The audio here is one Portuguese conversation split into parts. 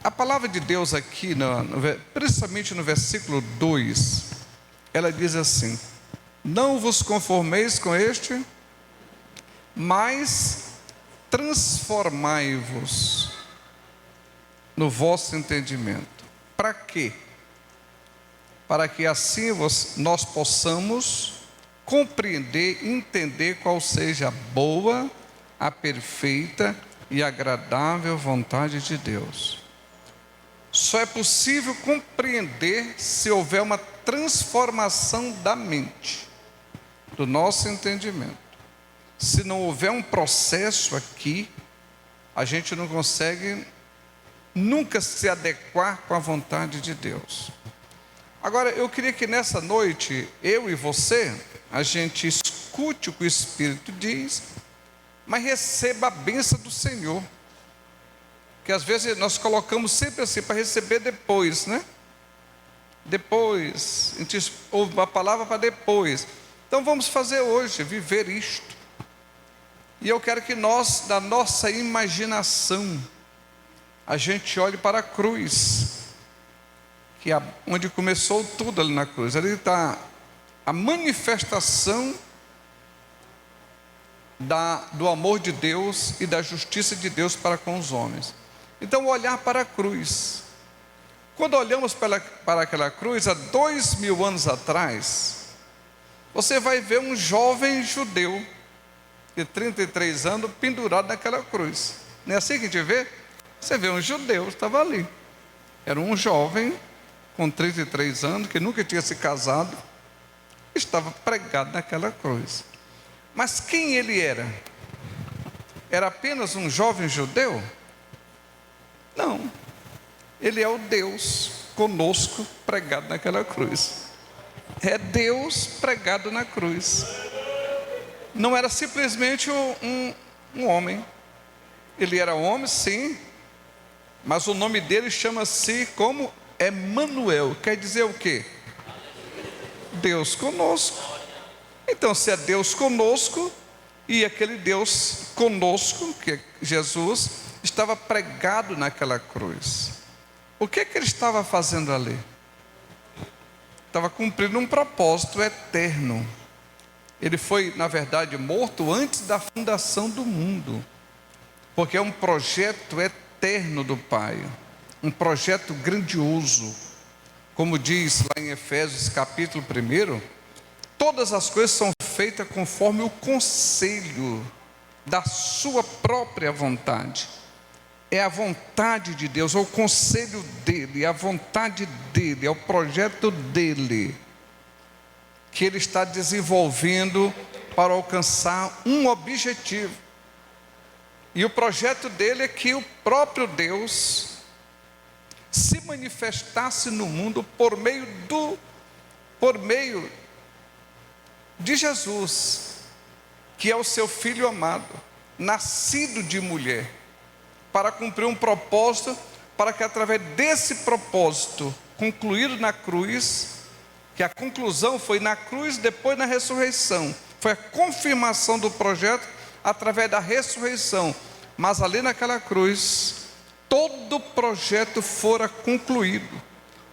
A palavra de Deus aqui, principalmente no versículo 2, ela diz assim: não vos conformeis com este, mas transformai-vos no vosso entendimento. Para quê? Para que assim nós possamos compreender e entender qual seja a boa, a perfeita e agradável vontade de Deus. Só é possível compreender se houver uma transformação da mente, do nosso entendimento. Se não houver um processo aqui, a gente não consegue nunca se adequar com a vontade de Deus. Agora, eu queria que nessa noite, eu e você, a gente escute o que o Espírito diz, mas receba a bênção do Senhor. Que às vezes nós colocamos sempre assim, para receber depois, né? Depois, a gente ouve uma palavra para depois. Então vamos fazer hoje, viver isto. E eu quero que nós, da nossa imaginação, a gente olhe para a cruz, que é onde começou tudo ali na cruz. Ali está a manifestação do amor de Deus e da justiça de Deus para com os homens. Então, olhar para a cruz. Quando olhamos para aquela cruz, há 2000 anos atrás, você vai ver um jovem judeu de 33 anos pendurado naquela cruz. Não é assim que a gente vê? Você vê um judeu, estava ali. Era um jovem com 33 anos, que nunca tinha se casado, estava pregado naquela cruz. Mas quem ele era? Era apenas um jovem judeu? Não, ele é o Deus conosco pregado naquela cruz. É Deus pregado na cruz. Não era simplesmente um homem. Ele era homem, sim, mas o nome dele chama-se como Emanuel. Quer dizer o quê? Deus conosco. Então, se é Deus conosco, e aquele Deus conosco, que é Jesus, estava pregado naquela cruz, o que ele estava fazendo ali? Estava cumprindo um propósito eterno. Ele foi, na verdade, morto antes da fundação do mundo, porque é um projeto eterno do Pai, um projeto grandioso. Como diz lá em Efésios capítulo 1, todas as coisas são feitas conforme o conselho da sua própria vontade. É a vontade de Deus, é o conselho dele, é a vontade dele, é o projeto dele, que ele está desenvolvendo para alcançar um objetivo. E o projeto dele é que o próprio Deus se manifestasse no mundo por meio de Jesus, que é o seu Filho amado, nascido de mulher, para cumprir um propósito, para que através desse propósito concluído na cruz, que a conclusão foi na cruz, depois na ressurreição, foi a confirmação do projeto através da ressurreição, mas ali naquela cruz, todo o projeto fora concluído.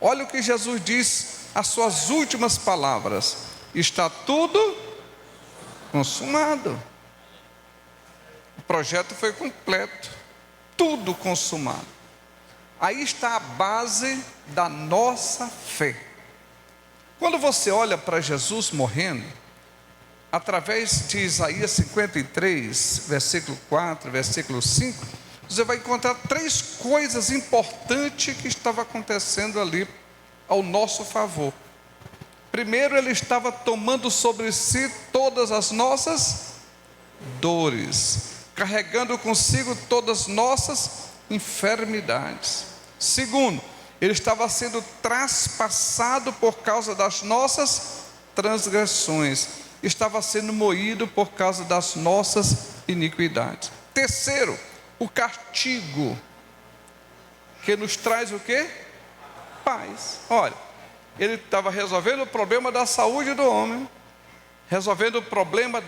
Olha o que Jesus diz, as suas últimas palavras: está tudo consumado. O projeto foi completo, tudo consumado. Aí está a base da nossa fé. Quando você olha para Jesus morrendo, através de Isaías 53, versículo 4, versículo 5, você vai encontrar 3 coisas importantes que estavam acontecendo ali ao nosso favor. Primeiro, ele estava tomando sobre si todas as nossas dores, carregando consigo todas as nossas enfermidades. Segundo, ele estava sendo traspassado por causa das nossas transgressões, estava sendo moído por causa das nossas iniquidades. Terceiro, o castigo, que nos traz o quê? Paz. Olha, ele estava resolvendo o problema da saúde do homem, resolvendo o problema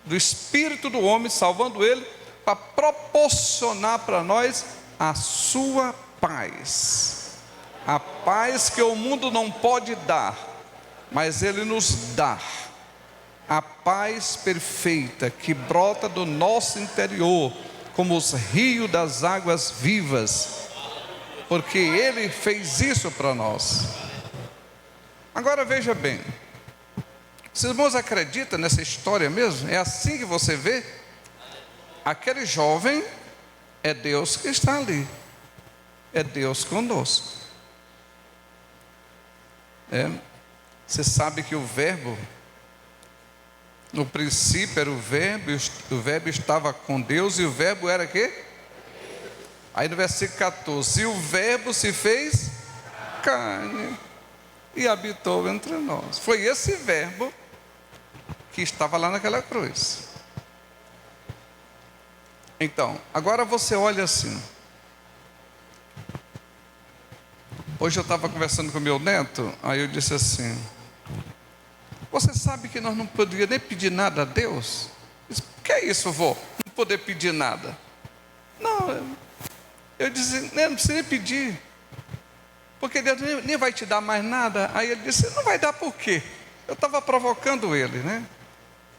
do espírito do homem, salvando ele, para proporcionar para nós a sua paz. A paz que o mundo não pode dar, mas Ele nos dá. A paz perfeita que brota do nosso interior, como os rios das águas vivas, porque Ele fez isso para nós. Agora veja bem, os irmãos acreditam nessa história mesmo? É assim que você vê? Aquele jovem é Deus que está ali, é Deus conosco. Você sabe que o verbo, no princípio era o verbo estava com Deus e o verbo era quê? Aí no versículo 14, e o verbo se fez carne e habitou entre nós. Foi esse verbo que estava lá naquela cruz. Então, agora você olha assim. Hoje eu estava conversando com meu neto, aí eu disse assim: você sabe que nós não poderíamos nem pedir nada a Deus? Disse, o que é isso, vô? Não poder pedir nada. Não, eu disse, não precisa nem pedir, porque Deus nem vai te dar mais nada. Aí ele disse, não vai dar por quê? Eu estava provocando ele, né?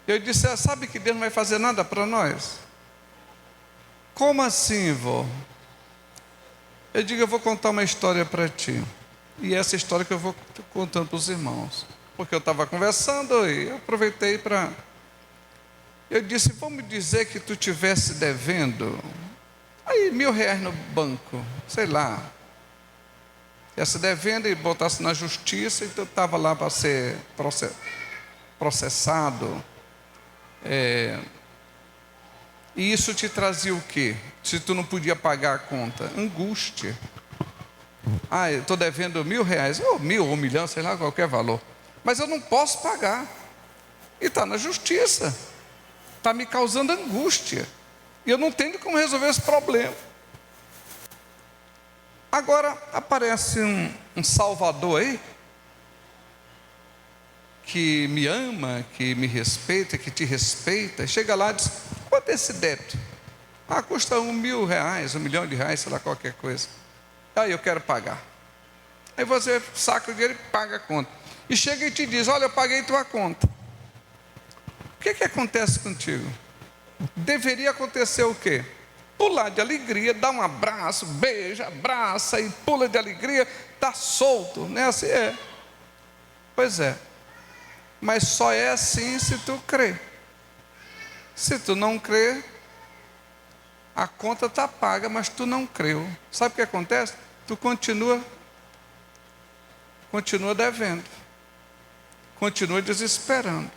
Eu disse, sabe que Deus não vai fazer nada para nós? Como assim, vô? Eu digo, eu vou contar uma história para ti. E essa história que eu vou contando para os irmãos. Porque eu estava conversando e eu aproveitei para... Eu disse, vamos dizer que tu estivesse devendo aí R$1.000 no banco, sei lá. Estivesse devendo e botasse na justiça, então estava lá para ser processado. E isso te trazia o quê? Se tu não podia pagar a conta? Angústia. Eu estou devendo R$1.000, ou 1.000 ou 1 milhão, sei lá, qualquer valor. Mas eu não posso pagar. E está na justiça. Está me causando angústia. E eu não tenho como resolver esse problema. Agora aparece um Salvador aí, que me ama, que me respeita, que te respeita. Chega lá e diz, quanto é esse débito? Custa R$1.000, R$1 milhão, sei lá, qualquer coisa. Aí eu quero pagar. Aí você saca o dinheiro e paga a conta. E chega e te diz, olha, eu paguei tua conta. O que acontece contigo? Deveria acontecer o quê? Pular de alegria, dar um abraço, beija, abraça e pula de alegria, está solto, né? Assim é. Pois é. Mas só é assim se tu crê. Se tu não crê, a conta está paga, mas tu não creu. Sabe o que acontece? Tu continua devendo. Continua desesperando.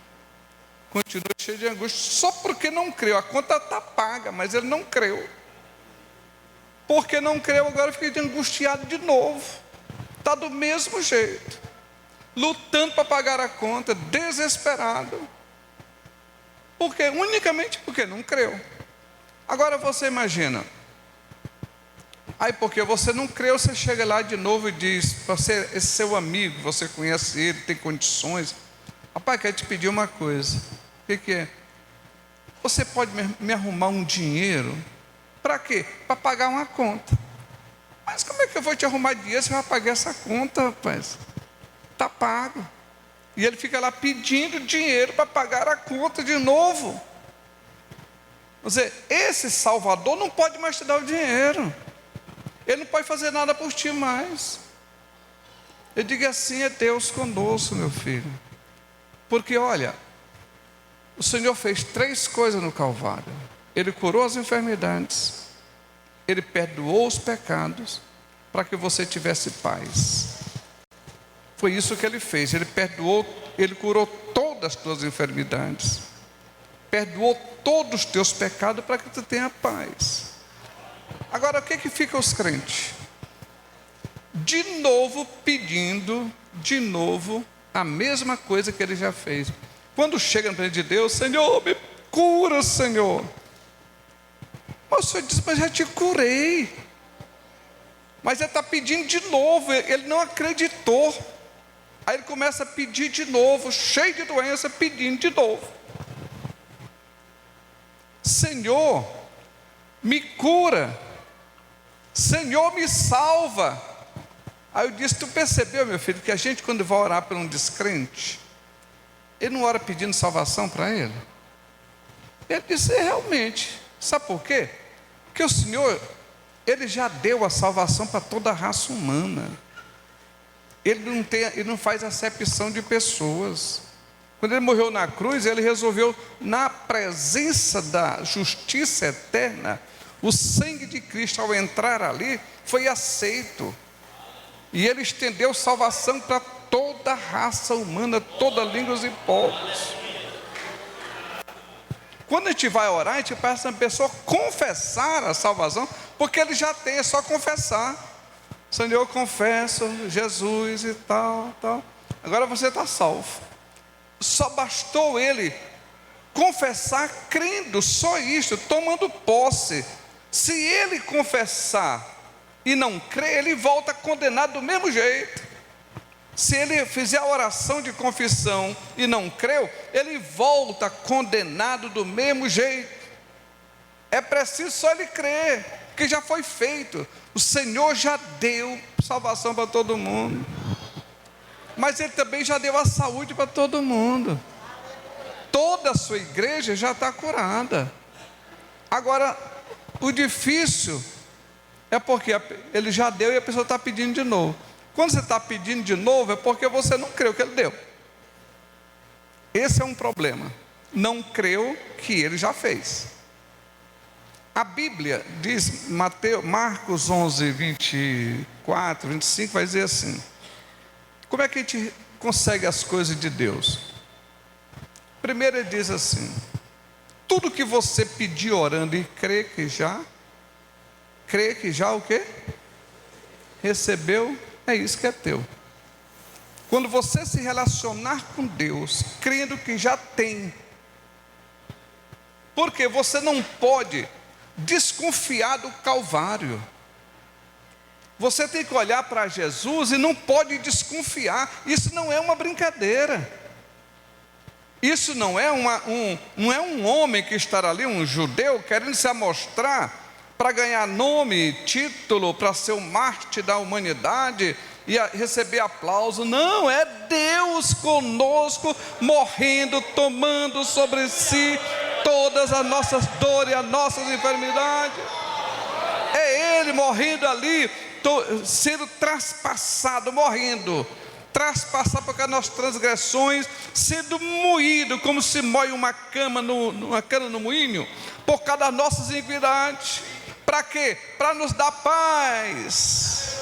Continua cheio de angústia, só porque não creu. A conta está paga, mas ele não creu. Porque não creu, agora fica angustiado de novo. Está do mesmo jeito. Lutando para pagar a conta, desesperado. Unicamente porque não creu. Agora você imagina. Aí porque você não creu, você chega lá de novo e diz, você, esse seu amigo, você conhece ele, tem condições. Rapaz, quero te pedir uma coisa. O que é? Você pode me arrumar um dinheiro? Para quê? Para pagar uma conta. Mas como é que eu vou te arrumar dinheiro se eu vai pagar essa conta, rapaz? Está pago. E ele fica lá pedindo dinheiro para pagar a conta de novo. Quer dizer, esse Salvador não pode mais te dar o dinheiro. Ele não pode fazer nada por ti mais. Eu digo assim, é Deus conosco, meu filho. Porque olha, o Senhor fez 3 coisas no Calvário. Ele curou as enfermidades. Ele perdoou os pecados para que você tivesse paz. Foi isso que Ele fez. Ele perdoou, Ele curou todas as tuas enfermidades. Perdoou todos os teus pecados para que tu tenha paz. Agora, o que fica os crentes? De novo pedindo, de novo, a mesma coisa que ele já fez. Quando chega no plano de Deus, Senhor, me cura, Senhor. Mas o Senhor diz, mas já te curei. Mas ele está pedindo de novo, ele não acreditou. Aí ele começa a pedir de novo, cheio de doença, pedindo de novo. Senhor, me cura. Senhor, me salva. Aí eu disse: tu percebeu, meu filho, que a gente, quando vai orar por um descrente, ele não ora pedindo salvação para ele? Ele disse: realmente. Sabe por quê? Porque o Senhor, Ele já deu a salvação para toda a raça humana. Ele não faz acepção de pessoas. Quando Ele morreu na cruz, Ele resolveu, na presença da justiça eterna, o sangue de Cristo, ao entrar ali, foi aceito. E Ele estendeu salvação para toda a raça humana, toda línguas e povos. Quando a gente vai orar, a gente peça a pessoa confessar a salvação, porque ele já tem, é só confessar. Senhor, eu confesso Jesus e tal. Agora você está salvo. Só bastou ele confessar crendo, só isso, tomando posse. Se ele confessar e não crer, ele volta condenado do mesmo jeito. Se ele fizer a oração de confissão e não creu, ele volta condenado do mesmo jeito. É preciso só ele crer, porque já foi feito. O Senhor já deu salvação para todo mundo, mas Ele também já deu a saúde para todo mundo. Toda a sua igreja já está curada. Agora, o difícil é porque Ele já deu e a pessoa está pedindo de novo. Quando você está pedindo de novo, é porque você não creu que Ele deu. Esse é um problema. Não creu que Ele já fez. A Bíblia diz, Marcos 11, 24, 25, vai dizer assim: como é que a gente consegue as coisas de Deus? Primeiro ele diz assim: tudo que você pedir orando e crê que já o quê? Recebeu, é isso que é teu. Quando você se relacionar com Deus, crendo que já tem, porque você não pode desconfiar do Calvário. Você tem que olhar para Jesus e não pode desconfiar. Isso não é uma brincadeira. Isso não é um homem que está ali, um judeu, querendo se amostrar para ganhar nome, título, para ser o mártir da humanidade e receber aplauso. Não, é Deus conosco, morrendo, tomando sobre si todas as nossas dores, as nossas enfermidades. É Ele morrendo ali, sendo traspassado, morrendo, traspassado por causa das nossas transgressões, sendo moído como se moe uma cana no moinho, por causa das nossas iniquidades. Para quê? Para nos dar paz,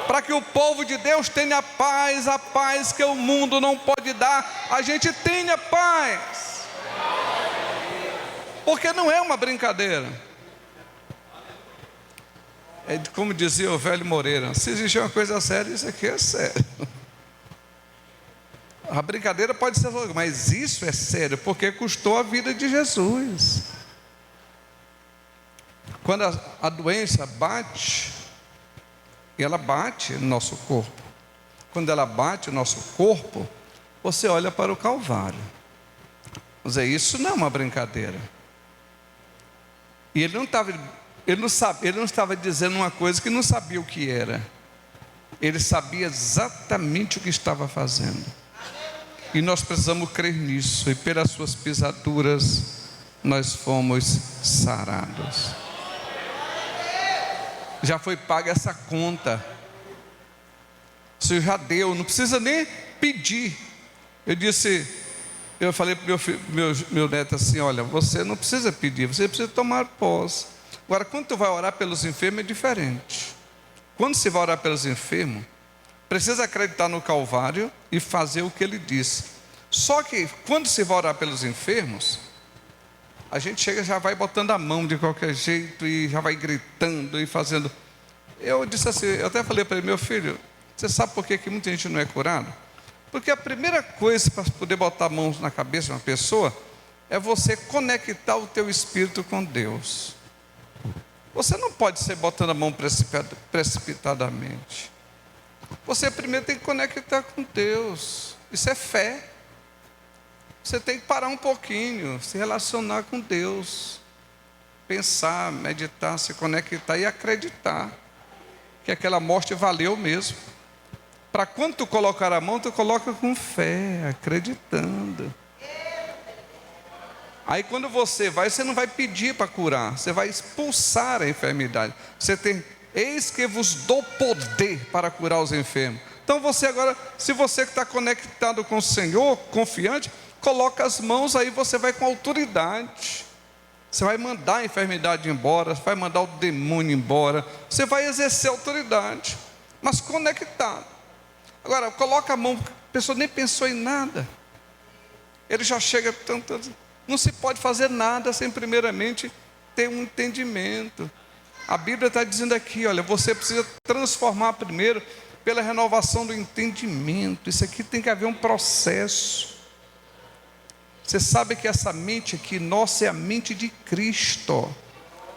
para que o povo de Deus tenha paz, a paz que o mundo não pode dar, a gente tenha paz, porque não é uma brincadeira. É como dizia o velho Moreira: se existe uma coisa séria, isso aqui é sério. A brincadeira pode ser, mas isso é sério, porque custou a vida de Jesus. Quando a doença bate, ela bate no nosso corpo. Quando ela bate no nosso corpo, você olha para o Calvário. Mas isso não é uma brincadeira. E ele não estava dizendo uma coisa que não sabia o que era. Ele sabia exatamente o que estava fazendo. E nós precisamos crer nisso. E pelas suas pisaduras nós fomos sarados. Já foi paga essa conta. O Senhor já deu, não precisa nem pedir. Eu falei para o meu neto assim: olha, você não precisa pedir, você precisa tomar posse. Agora, quando tu vai orar pelos enfermos é diferente. Quando você vai orar pelos enfermos, precisa acreditar no Calvário e fazer o que Ele disse. Só que quando você vai orar pelos enfermos, a gente chega, já vai botando a mão de qualquer jeito e já vai gritando e fazendo. Eu disse assim, eu até falei para ele: meu filho, você sabe por que muita gente não é curado? Porque a primeira coisa para poder botar a mão na cabeça de uma pessoa é você conectar o teu espírito com Deus. Você não pode ser botando a mão precipitadamente. Você primeiro tem que conectar com Deus. Isso é fé. Você tem que parar um pouquinho, se relacionar com Deus. pensar, meditar, se conectar e acreditar que aquela morte valeu mesmo. Para quando tu colocar a mão, tu coloca com fé, acreditando. Aí quando você vai, você não vai pedir para curar, você vai expulsar a enfermidade. Você tem, eis que vos dou poder para curar os enfermos. Então você agora, se você que está conectado com o Senhor, confiante, coloca as mãos, aí você vai com autoridade. Você vai mandar a enfermidade embora, vai mandar o demônio embora. Você vai exercer autoridade, mas conectado. Agora, coloca a mão, a pessoa nem pensou em nada. Ele já chega tanto. Não se pode fazer nada sem primeiramente ter um entendimento. A Bíblia está dizendo aqui, olha, você precisa transformar primeiro pela renovação do entendimento. Isso aqui tem que haver um processo. Você sabe que essa mente aqui, nossa, é a mente de Cristo.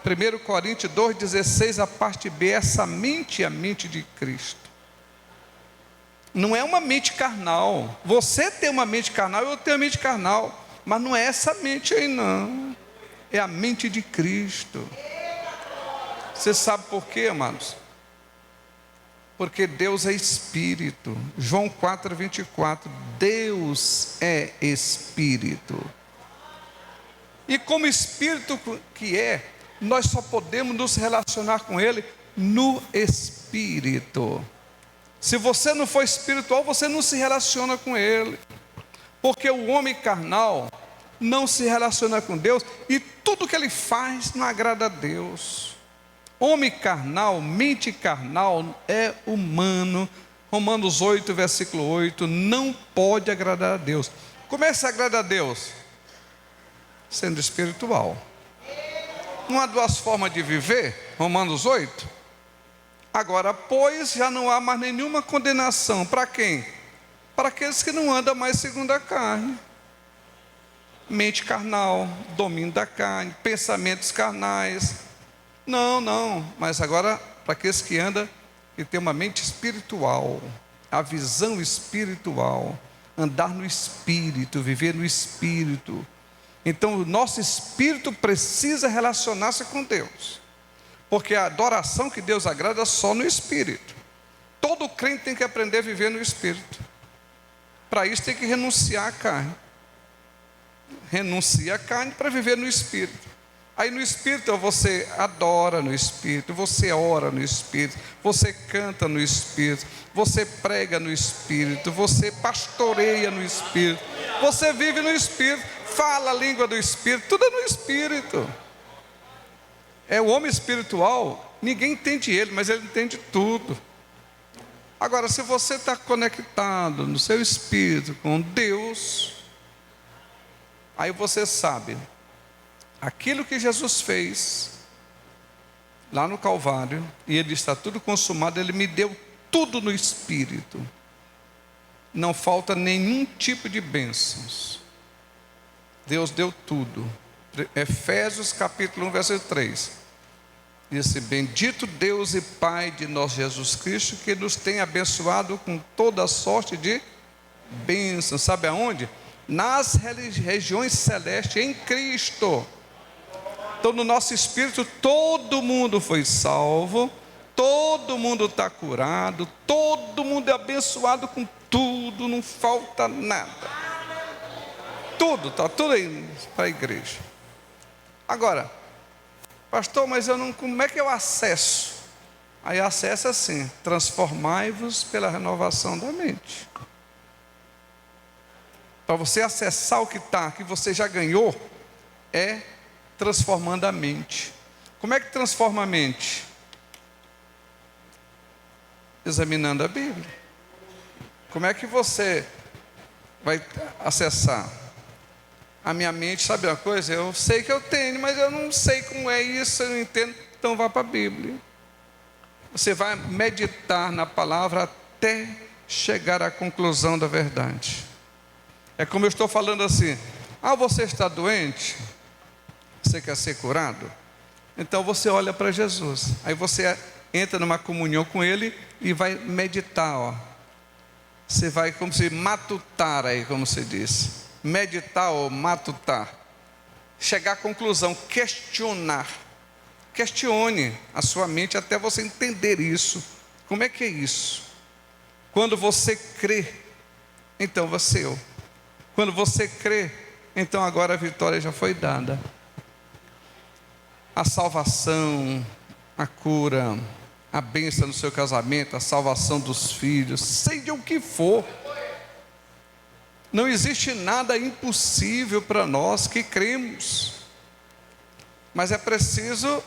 1 Coríntios 2,16, a parte B, essa mente é a mente de Cristo. Não é uma mente carnal. Você tem uma mente carnal, eu tenho uma mente carnal. Mas não é essa mente aí não. É a mente de Cristo. Você sabe por quê, amados? Porque Deus é Espírito. João 4,24. Deus é Espírito. E como Espírito que é, nós só podemos nos relacionar com Ele no Espírito. Se você não for espiritual, você não se relaciona com Ele. Porque o homem carnal não se relaciona com Deus e tudo que ele faz não agrada a Deus. Homem carnal, mente carnal é humano. Romanos 8, versículo 8, não pode agradar a Deus. Como é que se agrada a Deus? Sendo espiritual. Não há duas formas de viver, Romanos 8. Agora, pois, já não há mais nenhuma condenação. Para quem? Para aqueles que não andam mais segundo a carne. Mente carnal, domínio da carne, pensamentos carnais. Não, mas agora para aqueles que andam, que tem uma mente espiritual, a visão espiritual, andar no Espírito, viver no Espírito. Então o nosso espírito precisa relacionar-se com Deus, porque a adoração que Deus agrada é só no Espírito. Todo crente tem que aprender a viver no Espírito. Para isso tem que renunciar à carne. Renuncia à carne para viver no Espírito. Aí no Espírito você adora no Espírito, você ora no Espírito, você canta no Espírito, você prega no Espírito, você pastoreia no Espírito, você vive no Espírito, fala a língua do Espírito, tudo é no Espírito. É o homem espiritual, ninguém entende ele, mas ele entende tudo. Agora, se você está conectado no seu espírito com Deus, aí você sabe, aquilo que Jesus fez lá no Calvário, e Ele está tudo consumado, Ele me deu tudo no Espírito. Não falta nenhum tipo de bênçãos. Deus deu tudo. Efésios capítulo 1, versículo 3. Disse: bendito Deus e Pai de nosso Jesus Cristo, que nos tem abençoado com toda sorte de bênçãos. Sabe aonde? Nas regiões celestes, em Cristo. Então no nosso espírito todo mundo foi salvo, todo mundo está curado, todo mundo é abençoado com tudo, não falta nada. Tudo, está tudo aí para a igreja. Agora, pastor, mas eu não, como é que eu acesso? Aí acesso assim: transformai-vos pela renovação da mente. Para você acessar o que está, que você já ganhou, é transformando a mente. Como é que transforma a mente? Examinando a Bíblia. Como é que você vai acessar? A minha mente, sabe uma coisa? Eu sei que eu tenho, mas eu não sei como é isso, eu não entendo. Então vá para a Bíblia. Você vai meditar na palavra até chegar à conclusão da verdade. É como eu estou falando assim: ah, você está doente? Você quer ser curado? Então você olha para Jesus. Aí você entra numa comunhão com Ele e vai meditar, ó. Você vai como se matutar aí, como se diz. Meditar ou matutar. chegar à conclusão, questionar. Questione a sua mente até você entender isso. Como é que é isso? Quando você crê, então venceu. Quando você crê, então agora a vitória já foi dada. A salvação, a cura, a bênção no seu casamento, a salvação dos filhos, seja o que for. Não existe nada impossível para nós que cremos. Mas é preciso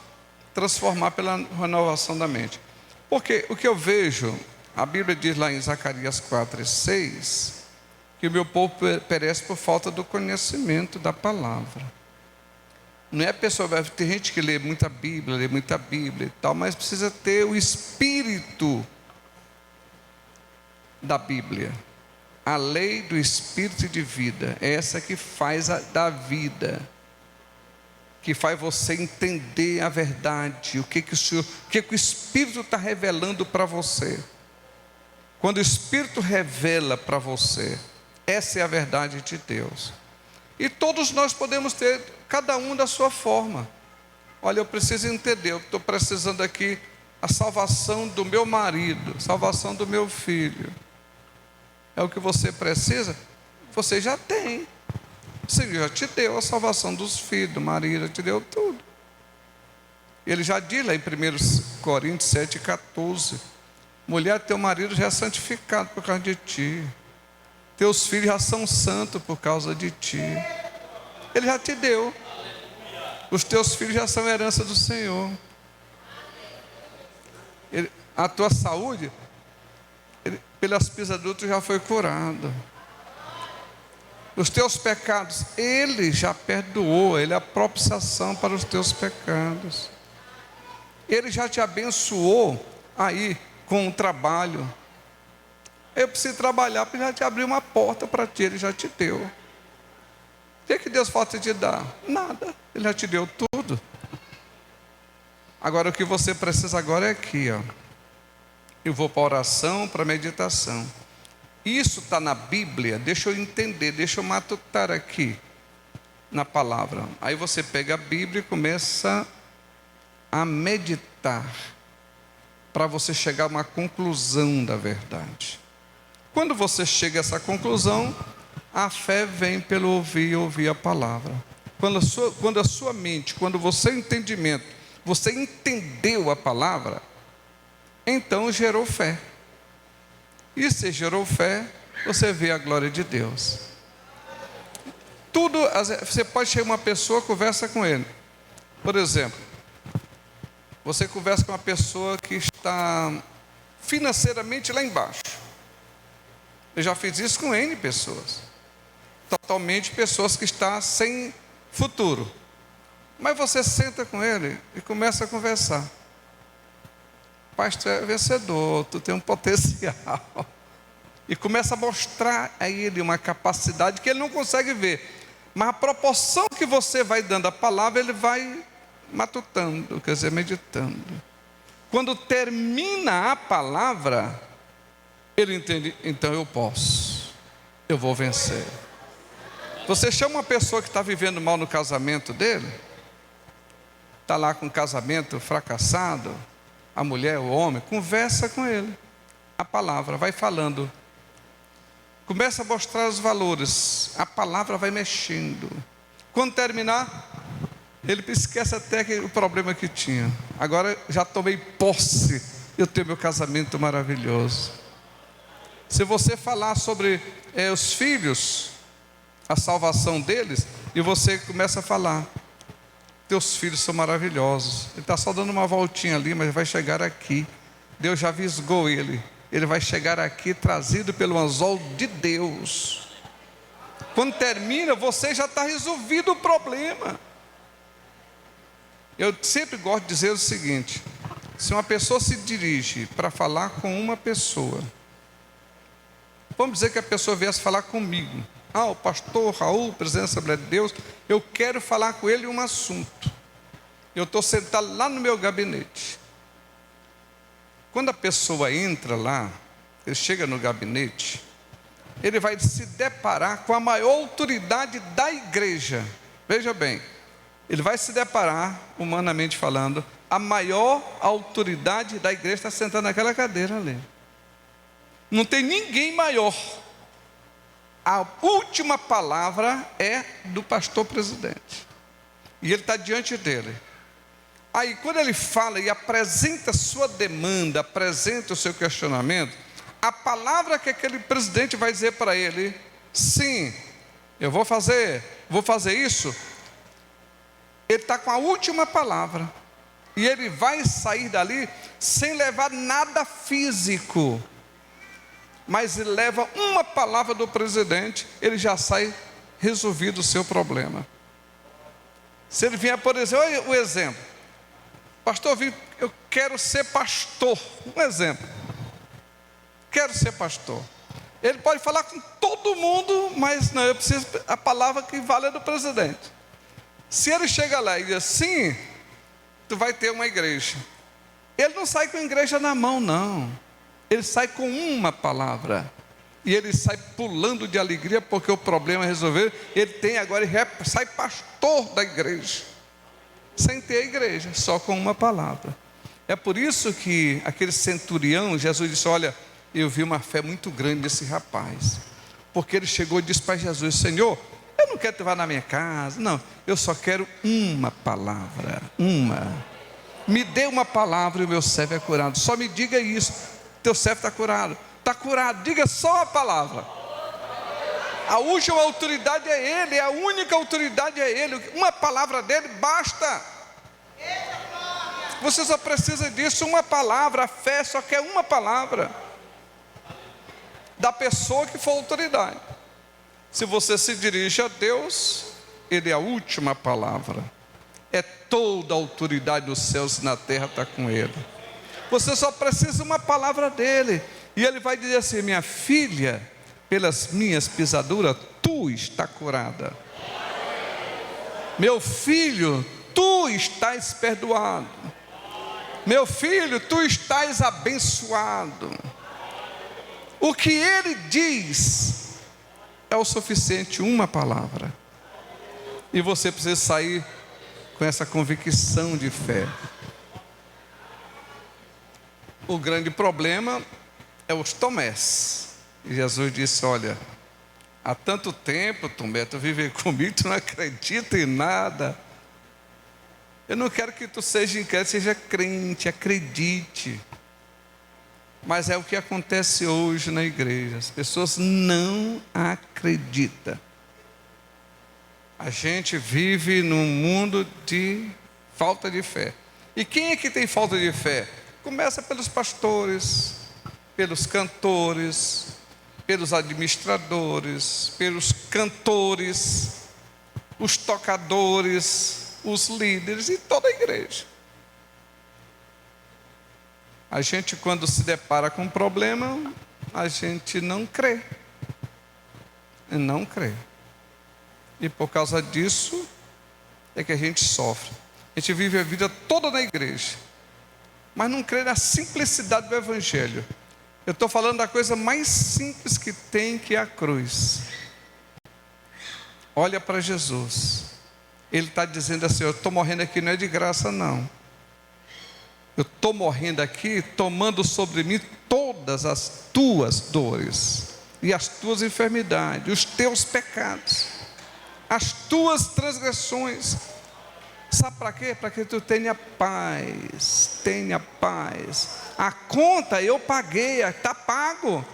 transformar pela renovação da mente. Porque o que eu vejo, a Bíblia diz lá em Zacarias 4:6, que o meu povo perece por falta do conhecimento da palavra. Não é a pessoa, tem gente que lê muita Bíblia e tal, mas precisa ter o espírito da Bíblia. A lei do espírito de vida, é essa que faz da vida, que faz você entender a verdade, o que o Espírito está revelando para você. Quando o Espírito revela para você, essa é a verdade de Deus. E todos nós podemos ter, cada um da sua forma. Olha, eu preciso entender, eu estou precisando aqui, a salvação do meu marido, salvação do meu filho. É o que você precisa? Você já tem. O Senhor já te deu a salvação dos filhos, do marido, já te deu tudo. Ele já diz lá em 1 Coríntios 7,14: mulher, teu marido já é santificado por causa de ti. Teus filhos já são santos por causa de ti. Ele já te deu. Os teus filhos já são herança do Senhor. A tua saúde, pelas pisaduras tu já foi curado. Os teus pecados, Ele já perdoou. Ele é a propiciação para os teus pecados. Ele já te abençoou aí com o trabalho. Eu preciso trabalhar para Ele já te abrir uma porta para ti. Ele já te deu. O que Deus falta te dar? Nada. Ele já te deu tudo. Agora o que você precisa agora é aqui, ó. Eu vou para a oração, para a meditação. Isso está na Bíblia, deixa eu entender, deixa eu matutar aqui na palavra. Aí você pega a Bíblia e começa a meditar, para você chegar a uma conclusão da verdade. Quando você chega a essa conclusão, a fé vem pelo ouvir e ouvir a palavra. Quando a sua mente, quando o seu entendimento, você entendeu a palavra, então gerou fé. E se gerou fé, você vê a glória de Deus. Tudo, você pode chegar uma pessoa, conversa com ele. Por exemplo, você conversa com uma pessoa que está financeiramente lá embaixo. Eu já fiz isso com N pessoas. Totalmente pessoas que estão sem futuro. Mas você senta com ele e começa a conversar. Pai, tu é vencedor, tu tem um potencial. E começa a mostrar a ele uma capacidade que ele não consegue ver. Mas a proporção que você vai dando à palavra, ele vai matutando, quer dizer, meditando. Quando termina a palavra, ele entende, então eu posso, eu vou vencer. Você chama uma pessoa que está vivendo mal no casamento dele, está lá com um casamento fracassado, a mulher, o homem, conversa com ele. A palavra vai falando. Começa a mostrar os valores. A palavra vai mexendo. Quando terminar, ele esquece até o problema que tinha. Agora já tomei posse. Eu tenho meu casamento maravilhoso. Se você falar sobre os filhos, a salvação deles, e você começa a falar: teus filhos são maravilhosos. Ele está só dando uma voltinha ali, mas vai chegar aqui. Deus já visgou ele. Ele vai chegar aqui trazido pelo anzol de Deus. Quando termina, você já está resolvido o problema. Eu sempre gosto de dizer o seguinte: se uma pessoa se dirige para falar com uma pessoa, vamos dizer que a pessoa viesse falar comigo. Ah, o pastor Raul, presidente da Assembleia de Deus, eu quero falar com ele um assunto. Eu estou sentado lá no meu gabinete. Quando a pessoa entra lá, ele chega no gabinete, ele vai se deparar com a maior autoridade da igreja. Veja bem, ele vai se deparar, humanamente falando, a maior autoridade da igreja está sentada naquela cadeira ali. Não tem ninguém maior. A última palavra é do pastor presidente. E ele está diante dele. Aí quando ele fala e apresenta a sua demanda, apresenta o seu questionamento, a palavra que aquele presidente vai dizer para ele: sim, eu vou fazer isso. Ele está com a última palavra. E ele vai sair dali sem levar nada físico. Mas ele leva uma palavra do presidente, ele já sai resolvido o seu problema. Se ele vier, por exemplo, olha o exemplo. Pastor, eu quero ser pastor. Um exemplo. Quero ser pastor. Ele pode falar com todo mundo, mas não, eu preciso, a palavra que vale é do presidente. Se ele chega lá e diz assim, tu vai ter uma igreja. Ele não sai com a igreja na mão, não. Ele sai com uma palavra. E ele sai pulando de alegria porque o problema é resolvido. Ele tem agora, ele sai pastor da igreja. Sem ter a igreja, só com uma palavra. É por isso que aquele centurião, Jesus disse: olha, eu vi uma fé muito grande nesse rapaz. Porque ele chegou e disse para Jesus: Senhor, eu não quero te levar na minha casa, não, eu só quero uma palavra, uma. Me dê uma palavra e o meu servo é curado. Só me diga isso, teu servo está curado. Está curado, diga só a palavra. A última autoridade é Ele, a única autoridade é Ele. Uma palavra dele basta. Você só precisa disso, uma palavra. A fé só quer uma palavra da pessoa que for autoridade. Se você se dirige a Deus, Ele é a última palavra. É toda a autoridade dos céus e na terra está com Ele. Você só precisa uma palavra dele. E Ele vai dizer assim: minha filha, pelas minhas pisaduras, tu está curada. Meu filho, tu estás perdoado. Meu filho, tu estás abençoado. O que Ele diz é o suficiente, uma palavra. E você precisa sair com essa convicção de fé. O grande problema é os Tomés. E Jesus disse: olha, há tanto tempo, Tomé, tu vive comigo, tu não acredita em nada. Eu não quero que tu seja incrédulo, seja crente, acredite. Mas é o que acontece hoje na igreja. As pessoas não acreditam. A gente vive num mundo de falta de fé. E quem é que tem falta de fé? Começa pelos pastores, pelos cantores, pelos administradores, pelos cantores, os tocadores, os líderes e toda a igreja. A gente, quando se depara com um problema, a gente não crê. Não crê. E por causa disso é que a gente sofre. A gente vive a vida toda na igreja, mas não crê na simplicidade do Evangelho. Eu estou falando da coisa mais simples que tem, que é a cruz. Olha para Jesus. Ele está dizendo assim: eu estou morrendo aqui não é de graça não. Eu estou morrendo aqui tomando sobre mim todas as tuas dores e as tuas enfermidades, os teus pecados, as tuas transgressões. Sabe para quê? Para que tu tenha paz. Tenha paz. A conta eu paguei, está pago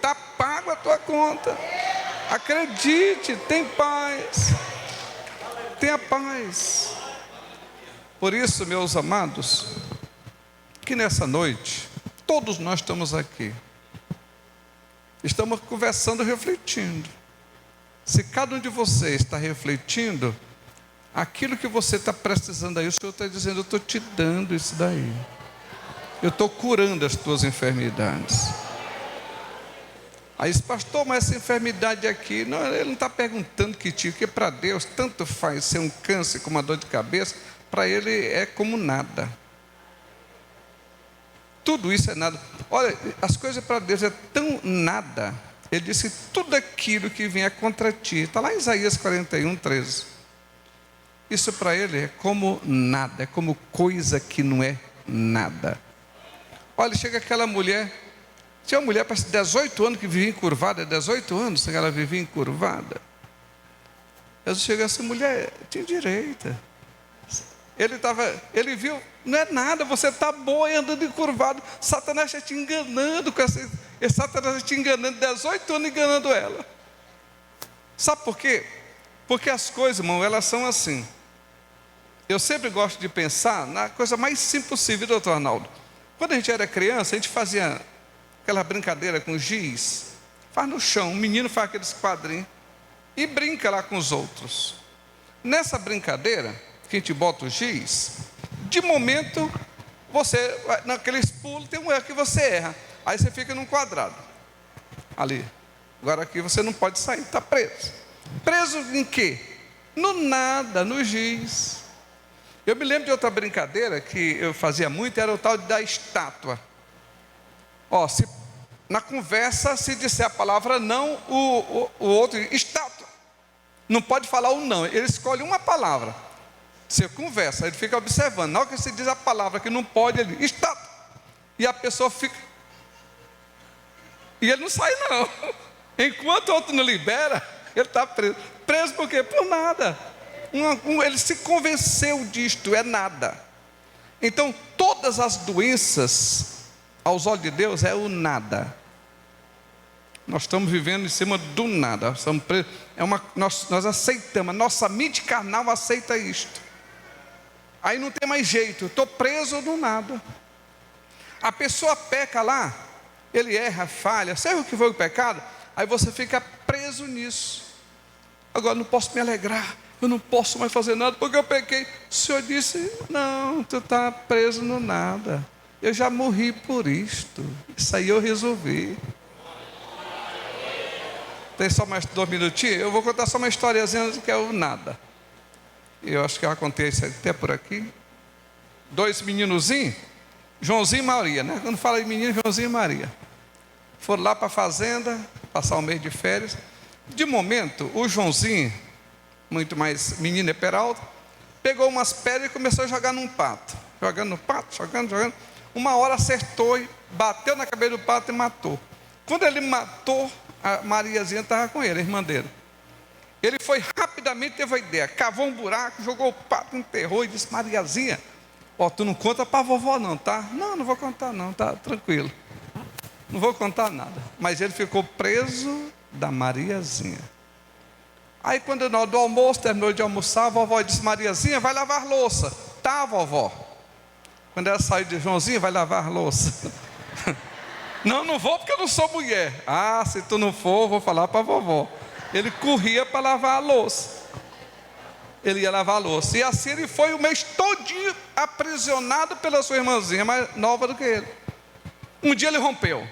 a tua conta. Acredite, tem paz. Tenha paz. Por isso, meus amados, que nessa noite, todos nós estamos aqui. Estamos conversando, refletindo. Se cada um de vocês está refletindo, aquilo que você está precisando aí, o Senhor está dizendo: eu estou te dando isso daí. Eu estou curando as tuas enfermidades. Aí diz: pastor, mas essa enfermidade aqui, não, ele não está perguntando que tipo, porque para Deus tanto faz ser um câncer como uma dor de cabeça, para Ele é como nada. Tudo isso é nada. Olha, as coisas para Deus é tão nada. Ele disse: tudo aquilo que vier contra ti, está lá em Isaías 41, 13. isso para ele é como nada, é como coisa que não é nada. Olha, chega aquela mulher, tinha uma mulher para 18 anos que vivia encurvada, 18 anos que ela vivia encurvada. Jesus chega assim, mulher, tinha direito. Ele viu, não é nada, você está boa e andando encurvado. Satanás está te enganando, Satanás está te enganando, 18 anos enganando ela. Sabe por quê? Porque as coisas, irmão, elas são assim. Eu sempre gosto de pensar na coisa mais simples possível, doutor Arnaldo. Quando a gente era criança, a gente fazia aquela brincadeira com giz. Faz no chão, um menino faz aqueles quadrinhos e brinca lá com os outros. Nessa brincadeira, que a gente bota o giz, de momento, você, naqueles pulos, tem um erro que você erra. Aí você fica num quadrado, ali. Agora aqui você não pode sair, está preso. Preso em quê? No nada, no giz. Eu me lembro de outra brincadeira que eu fazia muito, era o tal da estátua. Se na conversa, se disser a palavra não, o outro, estátua. Não pode falar o não, ele escolhe uma palavra. Você conversa, ele fica observando. Na hora que você diz a palavra que não pode, ele está. E a pessoa fica. E ele não sai, não. Enquanto o outro não libera, ele está preso. Preso por quê? Por nada. Ele se convenceu disto, é nada. Então, todas as doenças, aos olhos de Deus, é o nada. Nós estamos vivendo em cima do nada. Estamos presos. Nós aceitamos, a nossa mente carnal aceita isto. Aí não tem mais jeito, estou preso do nada. A pessoa peca lá, ele erra, falha, sabe o que foi o pecado? Aí você fica preso nisso. Agora não posso me alegrar, eu não posso mais fazer nada porque eu pequei. O Senhor disse, não, tu está preso no nada. Eu já morri por isto, isso aí eu resolvi. Tem só mais 2 minutinhos? Eu vou contar só uma historiazinha que é o nada. Eu acho que eu contei isso até por aqui. 2 meninozinhos, Joãozinho e Maria, né? Quando fala de menino, Joãozinho e Maria. Foram lá para a fazenda, passar um mês de férias. De momento, o Joãozinho, muito mais menino e peralta, pegou umas pedras e começou a jogar num pato. Jogando no pato, jogando. Uma hora acertou e bateu na cabeça do pato e matou. Quando ele matou, a Mariazinha estava com ele, a irmã dele. Ele foi rapidamente, teve a ideia, cavou um buraco, jogou o pato, enterrou e disse, Mariazinha, tu não conta para a vovó não, tá? Não vou contar não, tá tranquilo. Não vou contar nada. Mas ele ficou preso da Mariazinha. Aí quando na hora do almoço, terminou de almoçar, a vovó disse, Mariazinha, vai lavar louça. Tá, vovó. Quando ela saiu de Joãozinho, vai lavar louça. Não vou porque eu não sou mulher. Se tu não for, eu vou falar para a vovó. Ele corria para lavar a louça. Ele ia lavar a louça. E assim ele foi o mês todinho aprisionado pela sua irmãzinha, mais nova do que ele. Um dia ele rompeu.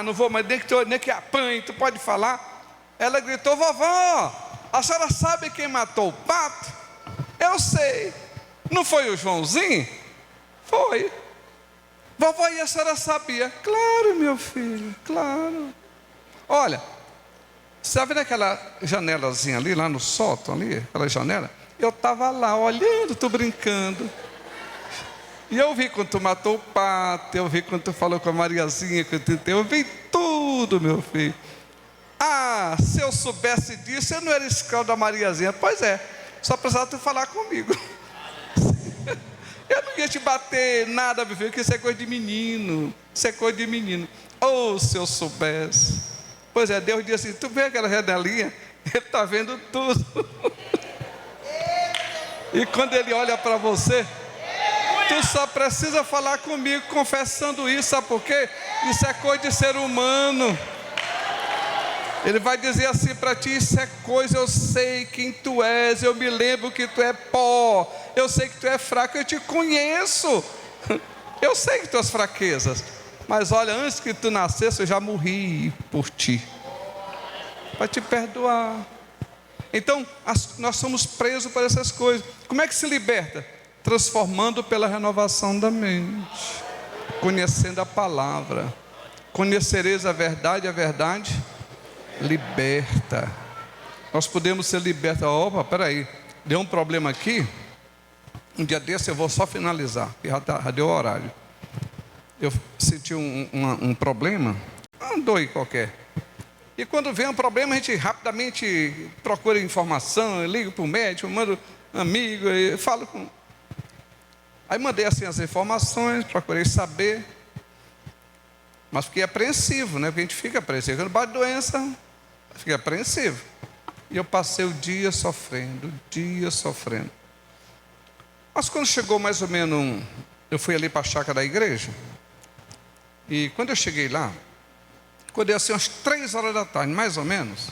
Não vou, mas nem que apanhe, tu pode falar. Ela gritou, vovó, a senhora sabe quem matou o pato? Eu sei. Não foi o Joãozinho? Foi. Vovó, e a senhora sabia? Claro, meu filho, claro. Olha, sabe naquela janelazinha ali, lá no sótão ali, aquela janela? Eu estava lá olhando, tu brincando. E eu vi quando tu matou o pato, eu vi quando tu falou com a Mariazinha, eu vi tudo, meu filho. Se eu soubesse disso, eu não era escravo da Mariazinha. Pois é, só precisava tu falar comigo. Eu não ia te bater nada, meu filho, porque isso é coisa de menino. Isso é coisa de menino. Se eu soubesse. Pois é, Deus disse assim, tu vê aquela janelinha? Ele está vendo tudo. E quando Ele olha para você, tu só precisa falar comigo, confessando isso, sabe por quê? Isso é coisa de ser humano. Ele vai dizer assim para ti, isso é coisa, eu sei quem tu és, eu me lembro que tu é pó, eu sei que tu é fraco, eu te conheço, eu sei que tuas fraquezas, mas olha, antes que tu nascesse, eu já morri por ti, para te perdoar. Então, nós somos presos por essas coisas. Como é que se liberta? Transformando pela renovação da mente, conhecendo a palavra. Conhecereis a verdade liberta. Nós podemos ser libertos. Peraí, deu um problema aqui. Um dia desse eu vou só finalizar, porque já deu o horário. Eu senti um problema, uma dor aí qualquer. E quando vem um problema, a gente rapidamente procura informação, liga para o médico, manda um amigo, falo com... Aí mandei assim as informações, procurei saber, mas fiquei apreensivo, né? Porque a gente fica apreensivo. Quando bate doença, fica apreensivo. E eu passei o dia sofrendo. Mas quando chegou mais ou menos, eu fui ali para a chácara da igreja, e quando eu cheguei lá, quando deu assim umas 3 horas da tarde, mais ou menos,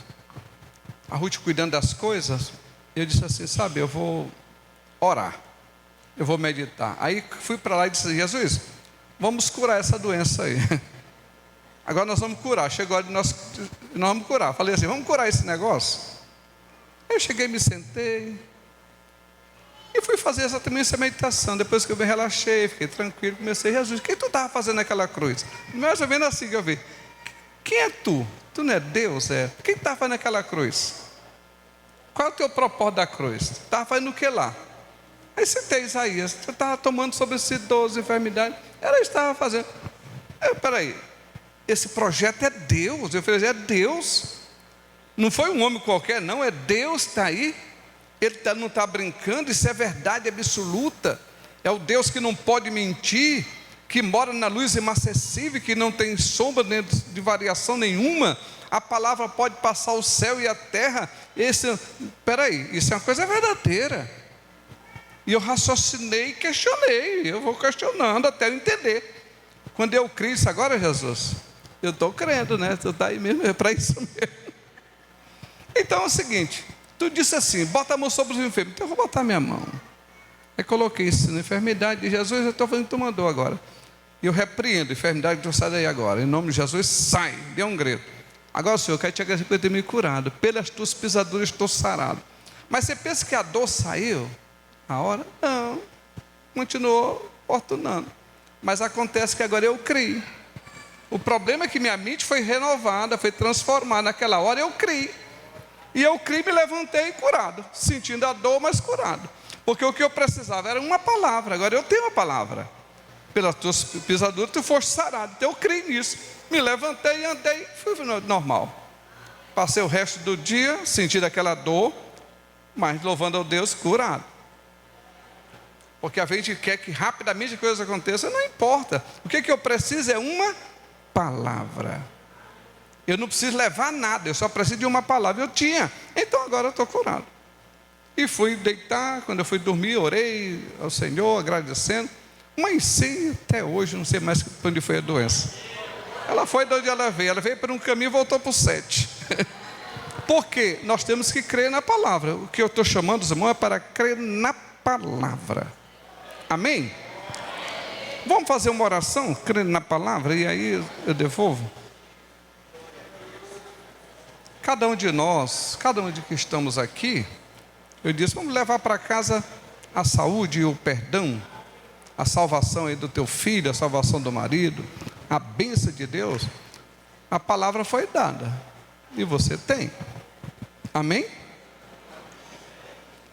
a Ruth cuidando das coisas, eu disse assim, sabe, eu vou orar, eu vou meditar. Aí fui para lá e disse, Jesus, vamos curar essa doença aí. Agora nós vamos curar, chegou a hora de nós vamos curar. Falei assim, vamos curar esse negócio? Eu cheguei, me sentei, e fui fazer exatamente essa meditação. Depois que eu me relaxei, fiquei tranquilo, comecei, Jesus, o que tu estava fazendo naquela cruz? Mais ou menos assim que eu vi. Quem é tu? Tu não é Deus? É. Quem estava fazendo naquela cruz? Qual é o teu propósito da cruz? Tu estava fazendo o que lá? Aí citei Isaías, tu estava tomando sobre si 12 enfermidades. Ela estava fazendo. Peraí, esse projeto é Deus. Eu falei, é Deus. Não foi um homem qualquer, não, é Deus que está aí. Ele não está brincando, isso é verdade absoluta. É o Deus que não pode mentir, que mora na luz inacessível, que não tem sombra de variação nenhuma. A palavra pode passar o céu e a terra. Peraí, isso é uma coisa verdadeira. E eu raciocinei e questionei. Eu vou questionando até eu entender. Quando eu criei isso agora, Jesus, eu estou crendo, né? Tu está aí mesmo, é para isso mesmo. Então é o seguinte, tu disse assim, bota a mão sobre os enfermos. Então eu vou botar minha mão. Aí coloquei isso na enfermidade de Jesus, eu estou fazendo o que tu mandou agora. E eu repreendo a enfermidade, tu sai daí agora. Em nome de Jesus, sai. Dê um grito. Agora, Senhor, eu quero te agradecer por ter me curado. Pelas tuas pisaduras estou sarado. Mas você pensa que a dor saiu? A hora? Não. Continuou oportunando. Mas acontece que agora eu criei. O problema é que minha mente foi renovada, foi transformada. Naquela hora eu criei. E eu criei, me levantei curado. Sentindo a dor, mas curado. Porque o que eu precisava era uma palavra. Agora eu tenho uma palavra. Pelas tuas pisaduras, tu foste sarado. Então eu criei nisso. Me levantei, andei, fui normal. Passei o resto do dia, sentindo aquela dor, mas louvando ao Deus, curado. Porque a gente quer que rapidamente as coisas aconteçam, não importa. O que eu preciso é uma palavra. Eu não preciso levar nada, eu só preciso de uma palavra. Eu tinha, então agora eu estou curado. E fui deitar, quando eu fui dormir, orei ao Senhor, agradecendo. Mas sim, até hoje, não sei mais para onde foi a doença. Ela foi de onde ela veio por um caminho e voltou para o 7. Porque nós temos que crer na palavra. O que eu estou chamando os irmãos é para crer na palavra. Amém? Vamos fazer uma oração, crendo na palavra, e aí eu devolvo. Cada um de nós, cada um de que estamos aqui, eu disse, vamos levar para casa a saúde e o perdão, a salvação aí do teu filho, a salvação do marido, a bênção de Deus. A palavra foi dada e você tem. Amém?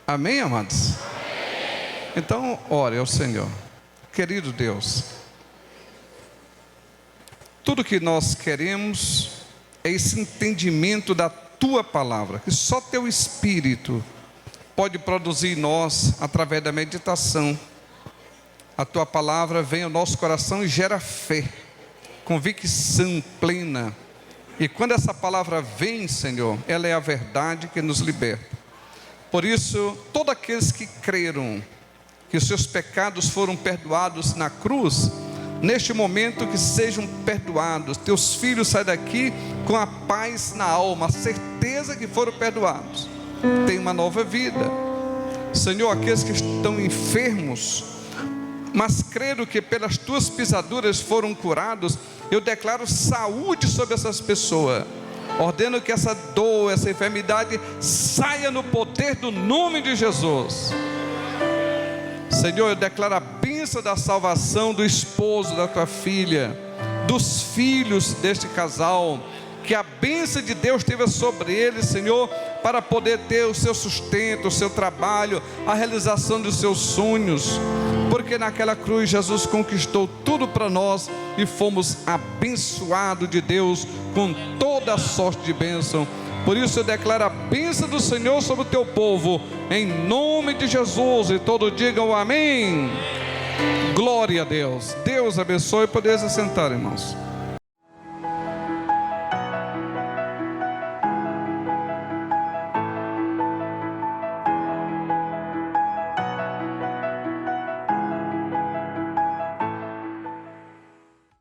Amém, amados? Amém. Então, ore ao Senhor. Querido Deus, tudo que nós queremos é esse entendimento da tua palavra, que só teu Espírito pode produzir em nós através da meditação. A tua palavra vem ao nosso coração e gera fé, convicção plena. E quando essa palavra vem, Senhor, ela é a verdade que nos liberta. Por isso, todos aqueles que creram que os seus pecados foram perdoados na cruz, neste momento que sejam perdoados. Teus filhos saem daqui com a paz na alma, a certeza que foram perdoados. Tem uma nova vida. Senhor, aqueles que estão enfermos, mas creram que pelas tuas pisaduras foram curados, eu declaro saúde sobre essas pessoas. Ordeno que essa dor, essa enfermidade saia no poder do nome de Jesus. Senhor, eu declaro a bênção da salvação do esposo da tua filha, dos filhos deste casal. Que a bênção de Deus esteja sobre eles, Senhor, para poder ter o seu sustento, o seu trabalho, a realização dos seus sonhos, porque naquela cruz Jesus conquistou tudo para nós e fomos abençoados de Deus com toda a sorte de bênção. Por isso eu declaro a bênção do Senhor sobre o teu povo, em nome de Jesus, e todos digam amém. Glória a Deus. Deus abençoe. Podeis assentar, irmãos.